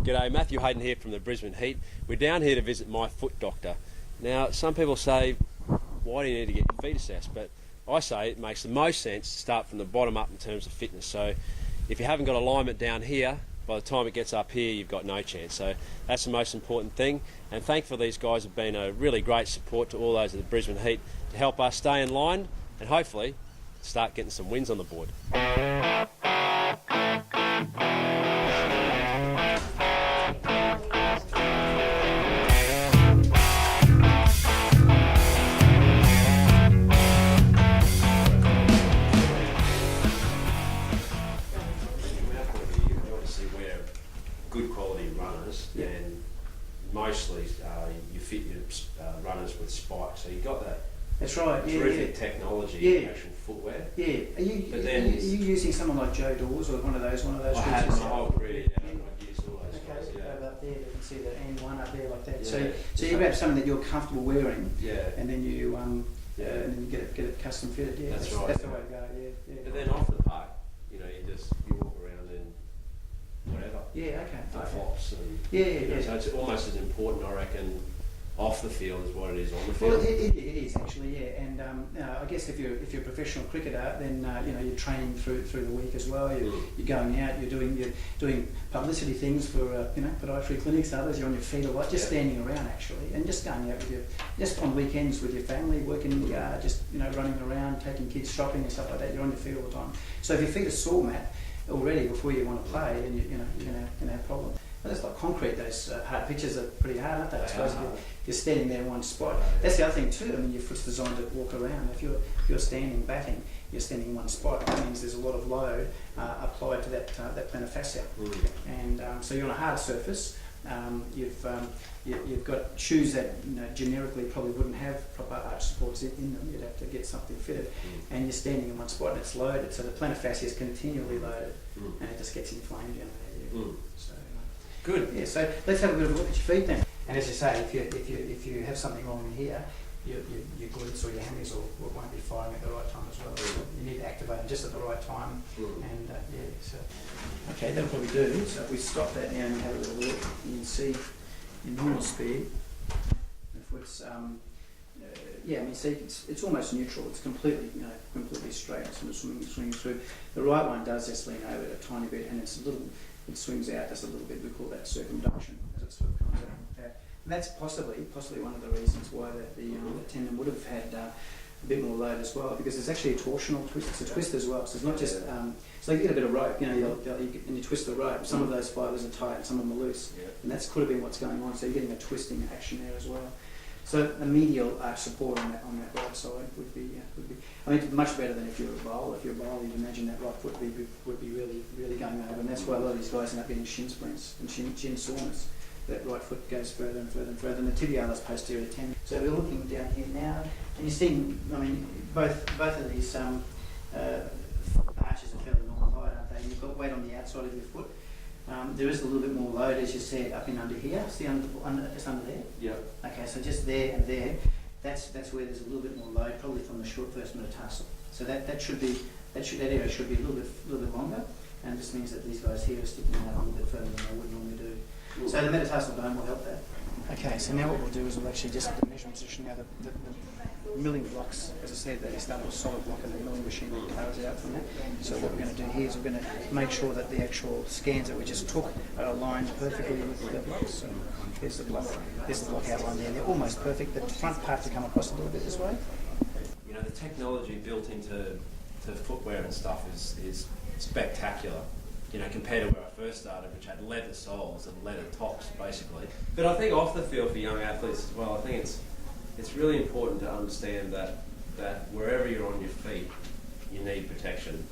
G'day, Matthew Hayden here from the Brisbane Heat. We're down here to visit my foot doctor. Now, some people say, why do you need to get your feet assessed? But I say it makes the most sense to start from the bottom up in terms of fitness. So if you haven't got alignment down here, by the time it gets up here, you've got no chance. So that's the most important thing. And thankfully, these guys have been a really great support to all those at the Brisbane Heat to help us stay in line and hopefully start getting some wins on the board. Good quality runners, yeah. And mostly you fit your runners with spikes. So you've got that That's right. terrific technology, Yeah. actual footwear. Yeah. Are you using someone like Joe Dawes or one of those? I had my whole career. Yeah, I've used all those guys. Okay, Yeah. up there, you can see the N1 up there like that. Yeah. So you grab something that you're comfortable wearing, Yeah. and then you and Yeah. then you get it custom fitted. Yeah, That's right. That's the way to go. Yeah. But then off the park, you walk around in whatever. Yeah. Okay. The flops and Yeah. So it's almost as important, I reckon, off the field as what it is on the Well, field. it is actually, yeah. And I guess if you're a professional cricketer, then you're training through the week as well. You're going out, you're doing publicity things for podiatry clinics, others. You're on your feet a lot, just standing around actually, and just going out just on weekends with your family, working in the yard, just running around, taking kids shopping and stuff like that. You're on your feet all the time. So if your feet are sore, Matt, already before you want to play, then you're gonna have problems. But it's like concrete. Those hard pitches are pretty hard, aren't they? I suppose you're standing there in one spot. That's the other thing too. I mean, your foot's designed to walk around. If you're standing batting, you're standing in one spot. That means there's a lot of load applied to that plantar fascia, and so you're on a hard surface. You've got shoes that generically probably wouldn't have proper arch supports in them. You'd have to get something fitted, and you're standing in one spot and it's loaded. So the plantar fascia is continually loaded, and it just gets inflamed down there. So. Good. Yeah, so let's have a bit of a look at your feet then. And as you say, if you have something wrong in here, your glutes or your hammies won't be firing at the right time as well. So you need to activate them just at the right time. And so okay, that'll probably do. So if we stop that now and have a little look, you can see your normal speed. If it's see it's almost neutral. It's completely straight. It's sort of swinging through. The right one does just lean over a tiny bit, and it swings out just a little bit. We call that circumduction, as it sort of comes out. And that's possibly one of the reasons why the tendon would have had a bit more load as well, because there's actually a torsional twist. It's a twist as well. So it's not just so you get a bit of rope. And you twist the rope. Some of those fibers are tight, and some of them are loose, and that's could have been what's going on. So you're getting a twisting action there as well. So a medial support on that right side would be. I mean, much better than if you're a bowler. If you're a bowler, you'd imagine that right foot would be really going over, and that's why a lot of these guys end up getting shin splints and shin soreness. That right foot goes further and further and further, and the tibialis posterior tendon. So we're looking down here now, and you're seeing. I mean, both of these arches are fairly normal height, aren't they? You've got weight on the outside of your foot. There is a little bit more load, as you said, up in under here. See just under there? Yeah. Okay, so just there and there, that's where there's a little bit more load, probably from the short first metatarsal. So that area should be a little bit longer, and it just means that these guys here are sticking out a little bit further than they would normally do. So the metatarsal bone will help that. Okay, so now what we'll do is we'll actually just the measuring position now. The milling blocks, as I said, they start with a solid block and the milling machine carries out from that. So what we're going to do here is we're going to make sure that the actual scans that we just took are aligned perfectly with the blocks. So here's the block outlined there. They're almost perfect. The front parts come across a little bit this way. The technology built into footwear and stuff is spectacular. Compared to where I first started, which had leather soles and leather tops, basically. But I think off the field for young athletes as well, I think it's really important to understand that wherever you're on your feet, you need protection.